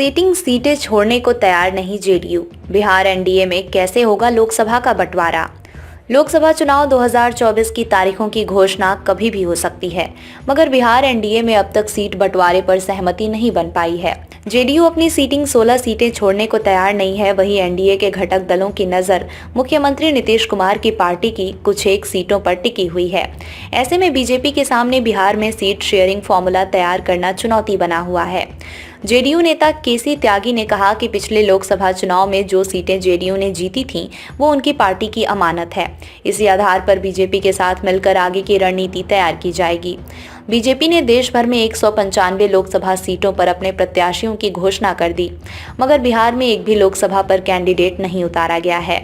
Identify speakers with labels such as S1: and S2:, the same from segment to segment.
S1: Seating सीटें छोड़ने को तैयार नहीं जेडीयू। बिहार एनडीए में कैसे होगा लोकसभा का बंटवारा। लोकसभा चुनाव 2024 की तारीखों की घोषणा कभी भी हो सकती है, मगर बिहार एनडीए में अब तक सीट बंटवारे पर सहमति नहीं बन पाई है। जेडीयू अपनी सीटिंग 16 सीटें छोड़ने को तैयार नहीं है। वहीं एनडीए के घटक दलों की नजर मुख्यमंत्री नीतीश कुमार की पार्टी की कुछ एक सीटों पर टिकी हुई है। ऐसे में बीजेपी के सामने बिहार में सीट शेयरिंग फॉर्मूला तैयार करना चुनौती बना हुआ है। जेडीयू नेता केसी त्यागी ने कहा कि पिछले लोकसभा चुनाव में जो सीटें जेडीयू ने जीती थीं, वो उनकी पार्टी की अमानत है। इसी आधार पर बीजेपी के साथ मिलकर आगे की रणनीति तैयार की जाएगी। बीजेपी ने देश भर में 195 लोकसभा सीटों पर अपने प्रत्याशियों की घोषणा कर दी, मगर बिहार में एक भी लोकसभा पर कैंडिडेट नहीं उतारा गया है।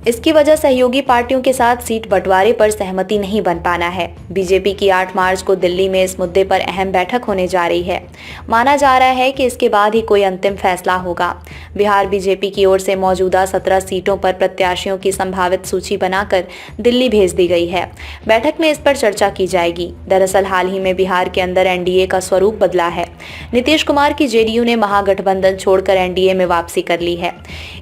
S1: इसकी वजह सहयोगी पार्टियों के साथ सीट बंटवारे पर सहमति नहीं बन पाना है। बीजेपी की 8 मार्च को दिल्ली में इस मुद्दे पर अहम बैठक होने जा रही है। माना जा रहा है कि इसके बाद ही कोई अंतिम फैसला होगा। बिहार बीजेपी की ओर से मौजूदा 17 सीटों पर प्रत्याशियों की संभावित सूची बनाकर दिल्ली भेज दी गई है। बैठक में इस पर चर्चा की जाएगी। दरअसल हाल ही में बिहार के अंदर एनडीए का स्वरूप बदला है। नीतीश कुमार की जेडीयू ने महागठबंधन छोड़कर एनडीए में वापसी कर ली है।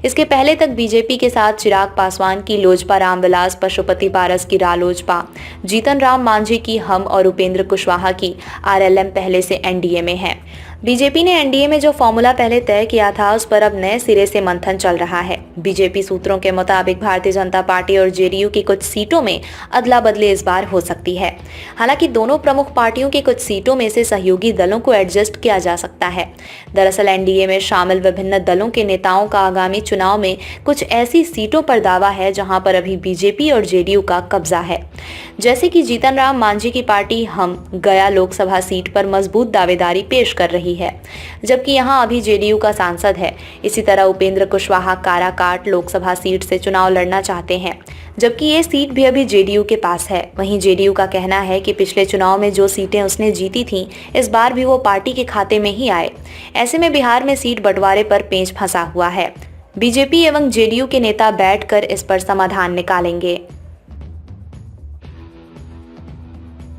S1: इसके पहले तक बीजेपी के साथ चिराग पासवान की लोजपा, रामविलास पशुपति पारस की रालोजपा, जीतन राम मांझी की हम और उपेंद्र कुशवाहा की आरएलएम पहले से एनडीए में है। बीजेपी ने एनडीए में जो फॉर्मूला पहले तय किया था, उस पर अब नए सिरे से मंथन चल रहा है। बीजेपी सूत्रों के मुताबिक भारतीय जनता पार्टी और जेडीयू की कुछ सीटों में अदला बदली इस बार हो सकती है। हालांकि दोनों प्रमुख पार्टियों की कुछ सीटों में से सहयोगी दलों को एडजस्ट किया जा सकता है। दरअसल एनडीए में शामिल विभिन्न दलों के नेताओं का आगामी चुनाव में कुछ ऐसी सीटों पर दावा है जहां पर अभी बीजेपी और जेडीयू का कब्जा है। जैसे कि जीतन राम मांझी की पार्टी हम गया लोकसभा सीट पर मजबूत दावेदारी पेश कर रही है, जबकि यहां अभी जेडीयू का सांसद है। इसी तरह उपेंद्र कुशवाहा काराकाट लोकसभा सीट से चुनाव लड़ना चाहते हैं, जबकि ये सीट भी अभी जेडीयू के पास है। वहीं जेडीयू का कहना है कि पिछले चुनाव में जो सीटें उसने जीती थीं, इस बार भी वो पार्टी के खाते में ही आए। ऐसे में बिहार में सीट बंटवारे पर पेंच फंसा हुआ है। बीजेपी एवं जेडीयू के नेता बैठकर इस पर समाधान निकालेंगे।